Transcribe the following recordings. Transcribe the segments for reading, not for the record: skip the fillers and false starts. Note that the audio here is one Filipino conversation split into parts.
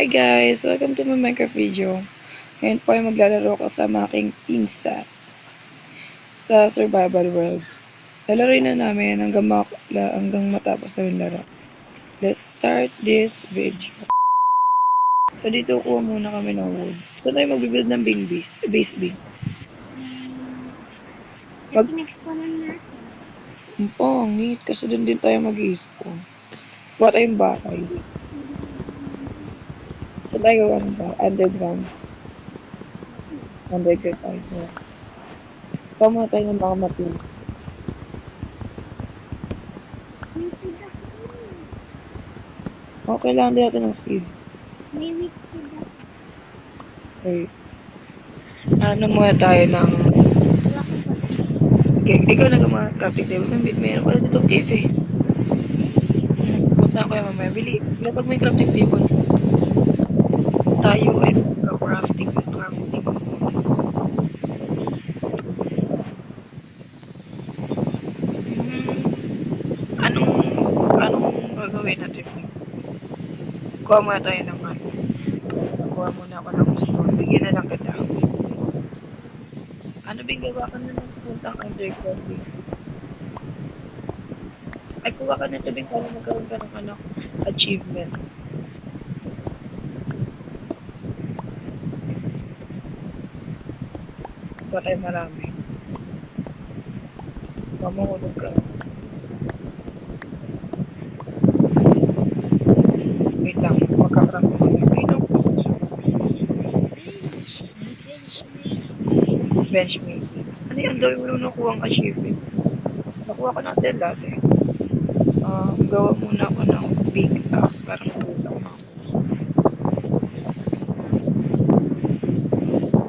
Hi guys! Welcome to my Minecraft video. Ngayon po ay maglalaro ko sa aking pinsa sa survival world. Lalaroin na namin hanggang matapos na yung laro. Let's start this video. So dito kuha muna kami ng wood. Saan tayo magbibuild ng base big? Nag-exponan natin. Ang pangit kasi doon din tayo mag-i-spawn. What tayong bahay? Saan tayo gawa ng bahay? Underground. Underground tayo. Tama tayo ng mga matin. Okay lang din natin ng speed. May weak sila. Okay. Ano muna tayo ng... Wala ko pa. Okay, ikaw nag-mga crafting table. Mayroon pala ditong cave eh. Punta ko yung mamaya. Bili. Kapag may crafting table, tayo ay crafting. Anong gagawin natin? Kuha muna tayo ng ano. Kuha muna ako ng gusto. Bigyan na lang kita. Ano gawa ka na ng puntang underground base? Ay, kuha ka na ito para magkaroon ka ng ano, achievement. Kuha tayo marami. Mamahulog ka. Wait lang, magkakarang ko na. Ay, no. Benchmate. Ano yung dami mo nung nakuha ang achievement? Nakuha ko natin dati. Gawa muna ako ng big axe para mabusa ko mga.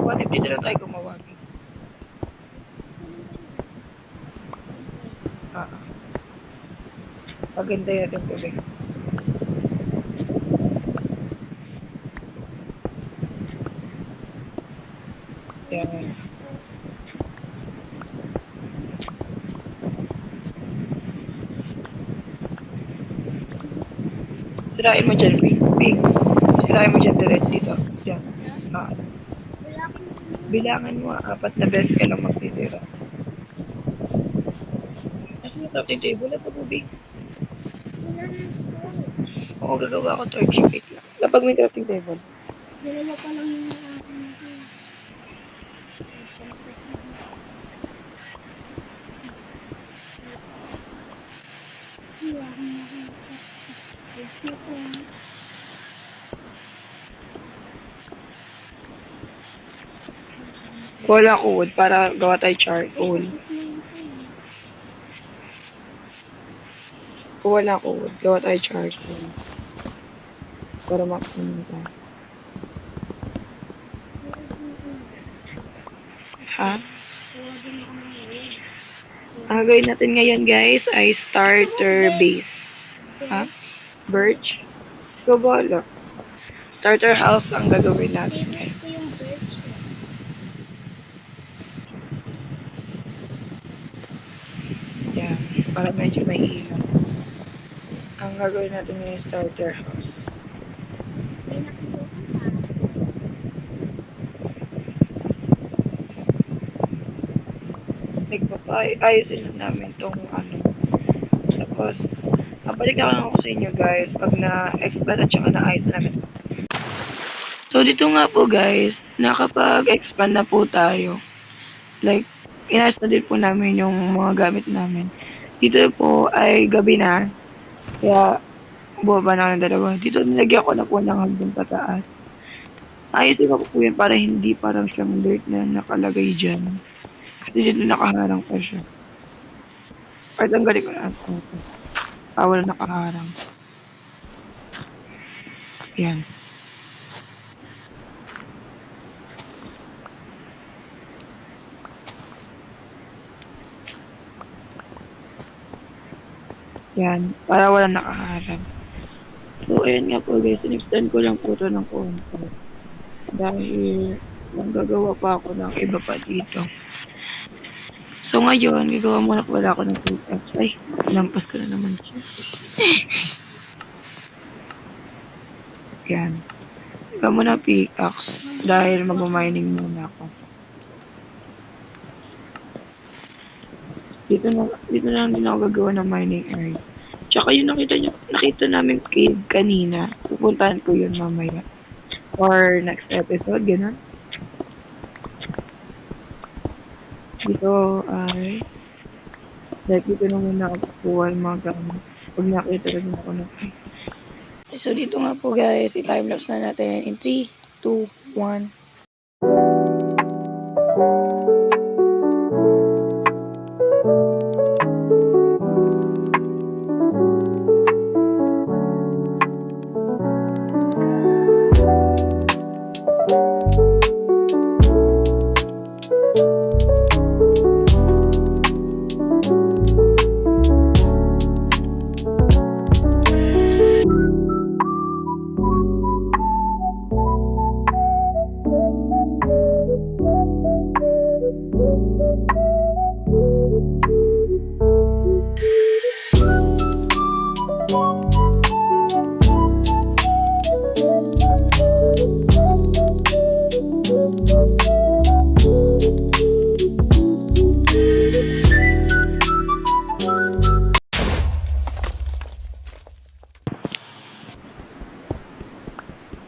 What if dito na tayo gumawa? Paganda natin tuloy. Yan. Sirain mo dyan, big. Sirain mo dyan direct dito. Yan. Bilangan mo, 4 na beses ka lang magsisira. Ano yung crafting table na pag-ubig? Oo, gagawa ko torch. Wait lang. Kapag may crafting table. Dalawa pa lang yung akin. Wala ko wood para gawa tayo charcoal. Wala ko wood, gawa tayo charcoal. Para makakunin tayo. Ha? Ang gawin natin ngayon guys ay starter base. Ha? Birch? So, bala. Starter house ang gagawin natin ngayon. Yan. Para medyo may ilaw. Ang gagawin natin ngayon starter house. Ayusin namin tong ano. Tapos, mabalik na ako sa inyo guys pag na-expand at saka na-ayos namin. So, dito nga po guys, nakapag-expand na po tayo. Like, inayos na din po namin yung mga gamit namin. Dito po ay gabi na. Kaya, bumaba na ng dalawa. Dito nilagyan ko na po ng hanggang pataas. Ayusin ko po yan para hindi parang siyang dirt na nakalagay dyan. Kasi dito nakaharang pa siya. Ay, tanggalin ko na ito. Wala nakaharang. Yan. Yan. Para wala nakaharang. So, ayan nga po guys. In-extend ko lang po ito ng konti. Dahil nanggagawa pa ako ng iba pa dito. So, ngayon, gagawa muna ko wala ako ng pickaxe. Ay, lampas ko na naman siya. Yan. Ikaw muna pickaxe dahil mag-mining muna ako. Dito na lang din ako gagawa ng mining area. Tsaka yung nakita namin cave kanina, pupuntahan ko yun mamaya. Or next episode, ganun. Dito ay, like dito na muna ako kukuha ng mga gamit. Pag nakita rin ako ng cave. So dito nga po guys, i-timelapse na natin in 3, 2, 1.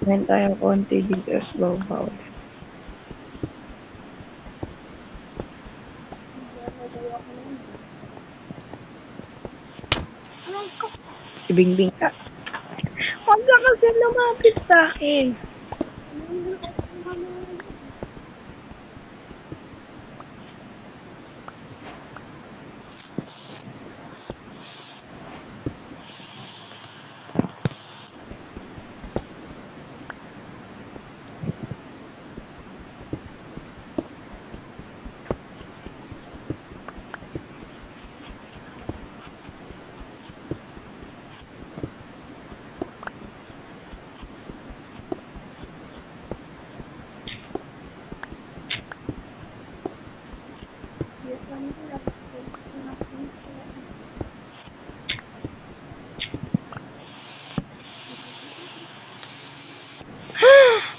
Meron tayong konti dito sa baw-baw. Aray ko. Ibingbing ka. Huwag ka kasi lumapit sa akin.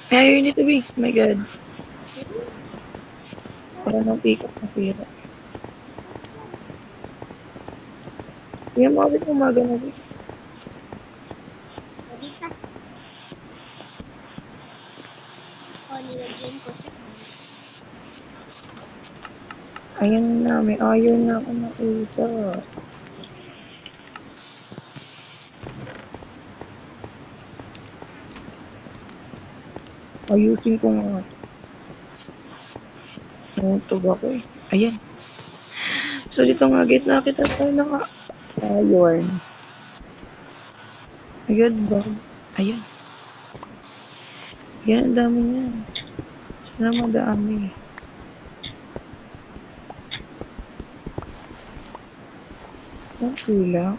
May ayaw nito, Bing. Oh my God. Para nang pick-up na sira. Yung mga bit umaga na, Bing. Sabi sa. O, nilagyan ko siya. Ayan na, may ayaw na ako nakita. Ayusin ko nga. Nangutog ako eh. Ayan. So dito nga guys, nakita tayo naka-iron. Ayan ba? Ayan. Ayan, ang dami niyan. Sana madami. Ang pila.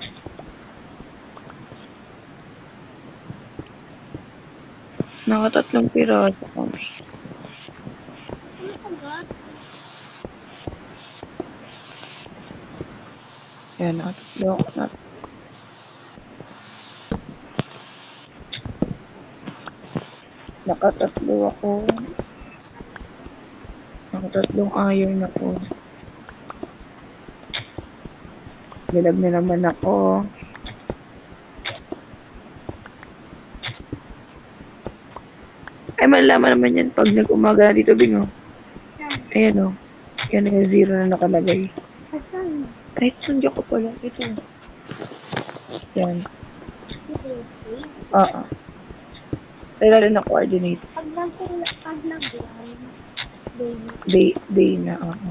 Nakatatlong piraso kami. Ano ka ba? Ayan, nakatatlo ako. Nakatatlo ako. Nakatatlong iron ako. Bilag na naman ako. Ay, malalaman naman yan pag nag-umaga dito, Bing, oh. Ayan, oh. Yan yung zero na nakalagay. Asan? Kahit saan ko pala. Ito. Yan. Oo. Sa ilalim na coordinates. Pag baby. Day na, oo.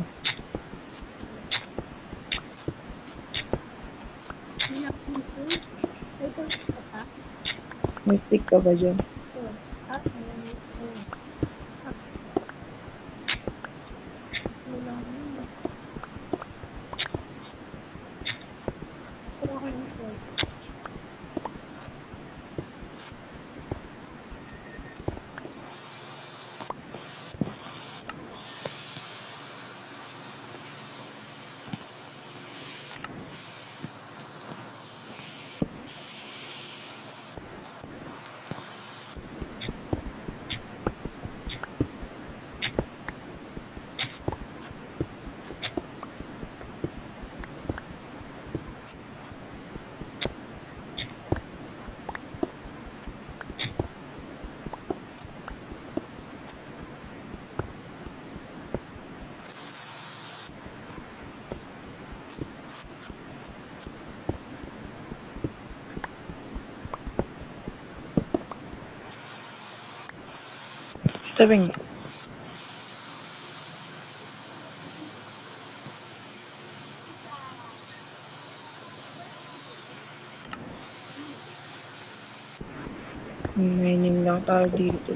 May stick ka ba dyan? Sabi nga. Mining lang tayo dito.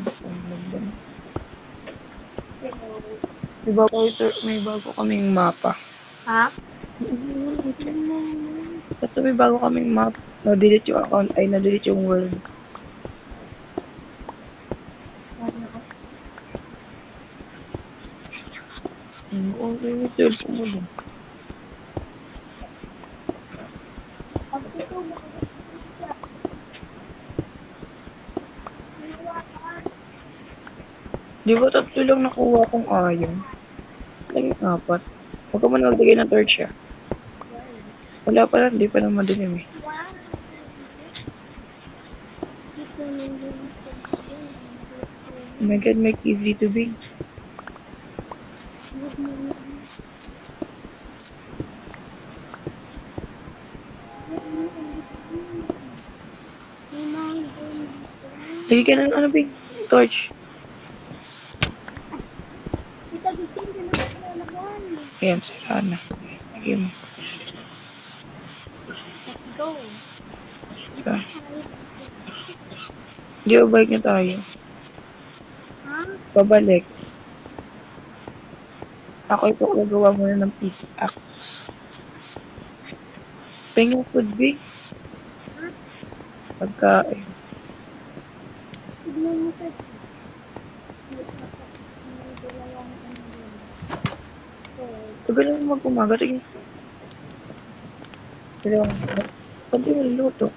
May bago kaming mapa. Ha? Basta may bago kaming map. Na-delete yung account. Ay, na-delete yung world. Okay, may cellphone mo din. Di ba tatlo lang nakuha kong iron? Lagi apat. Huwag ka man magbigay ng torch ah. Wala pa lang, di pa lang madilim eh. Oh my god, may easy to be. Lagi ka ng ano, Bing? Torch. Ayan, sira na. Lagi mo. Go. Diba? Di ba balik na tayo? Ha? Babalik. Ako ito gagawa muna ng pickaxe. Pengen food, Bing. Pagkain. Tignan mo sa Tagal lang mag-umaga. Tingin. Dalawang umaga. Pwede mo luto.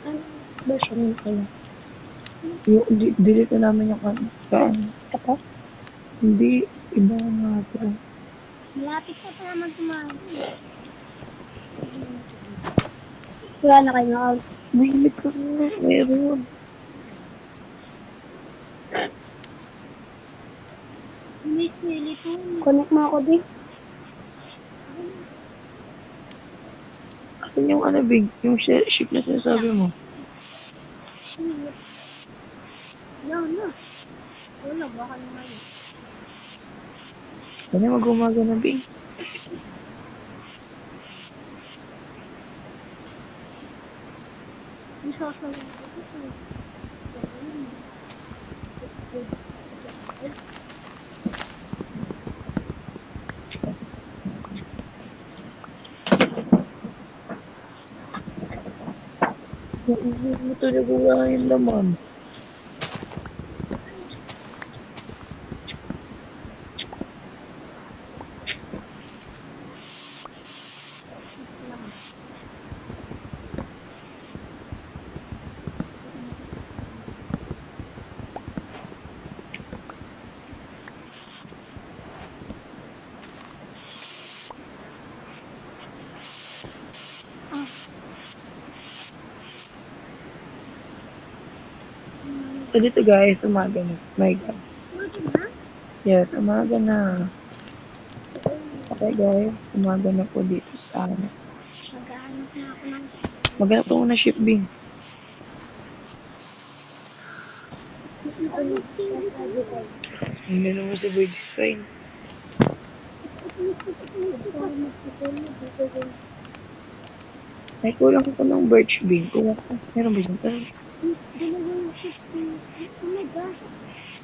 ha? Ba siya rin pala? Yung, delete na namin yung ano. Apa? Hindi. Iba nga ito. Malapit ka pa naman kumain. Wala na kayo na out. May micro na. Meron. Miss Willie to. Connect mo ako din. Asan yung ano, Big? Yung ship na sinasabi mo. No. Wala, baka naman. Ano mag-umaga na, Big? Ang sasabihin ko dito. Ano talaga wala yung laman? So dito guys, umaga na. My God. Yes, umaga na. Okay guys, umaga na po dito sa ano. Maghahanap na ako ng Maghanap ko muna ship, Bing. Hindi naman si Boy Design. Ay, kulang ko ng birch bean. Kulang ko. Meron ba yun? dalawang ship. Oh my gosh.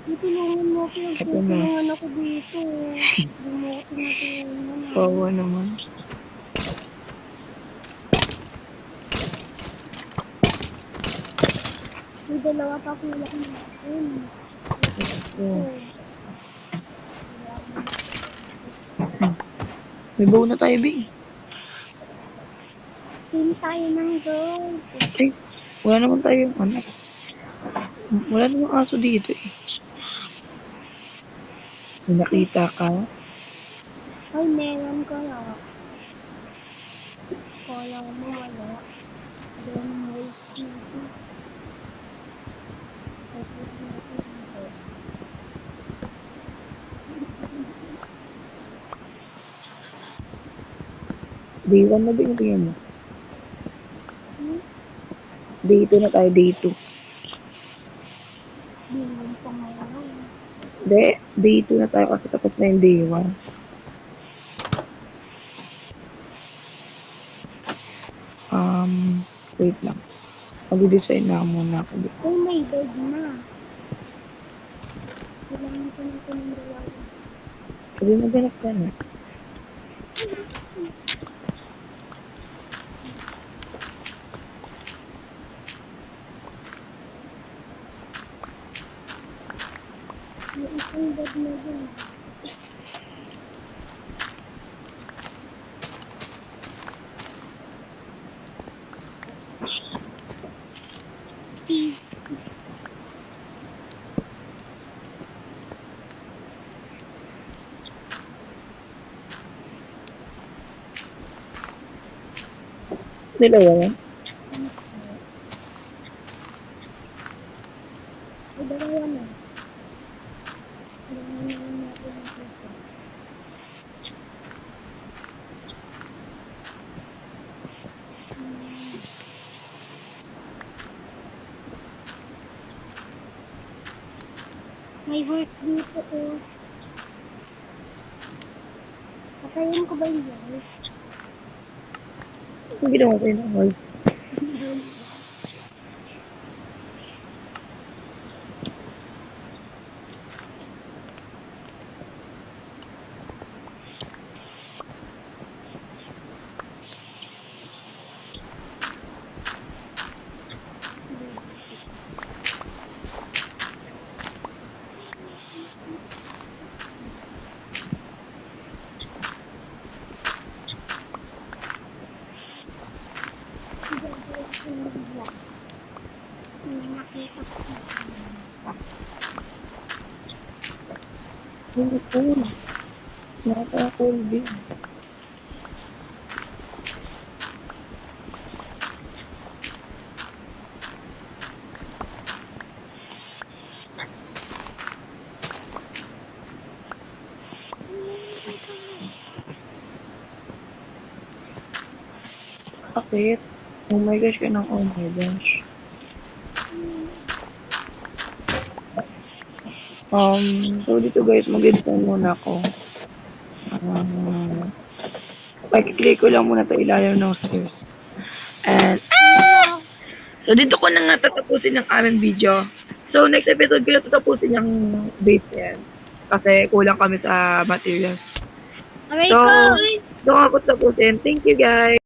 Tutulungan mo ako. Ito na. Tutulungan ako dito. Hindi mo ako tinutulungan. Kawawa naman. May dalawa pa akong laki na akin. Ito. May bow na tayo, Bing. Team tayo ng gold. Ay, wala naman tayo. Ano? Wala namang aso dito eh. May nakita ka? Ay, meron ko na. Kala mo wala. Then, may dito. Day 1 na binibigyan mo. Hmm? Day 2 na tayo, day 2. Binigyan pa ngayon. Hindi, day 2 na tayo kasi tapos na yung day 1. Wait lang. Mag-design na muna ako dito. Ay, may bed na. Kailangan ko na ito ng dalawa. Sabi mo ganap ka na. May isang bed na dun. Steve. Dalawa yan? Ay, dalawa na. Kailangan na lang natin ang ito. May work dito oh. Patayin ko ba yung guys? Ang ginawa ko yun ng voice. May nakita ko. Hindi ko. Nakaka-cool din. Bakit? Oh my gosh, ka ng oh my gosh. So dito guys, mag-install muna ako. Pag-click ko lang muna ito ilalim ng stairs. And, so dito ko na nga tatapusin ang aming video. So next episode ko na tatapusin yung base yan. Kasi kulang kami sa materials. Aray So, ko! doon ako tapusin. Thank you guys!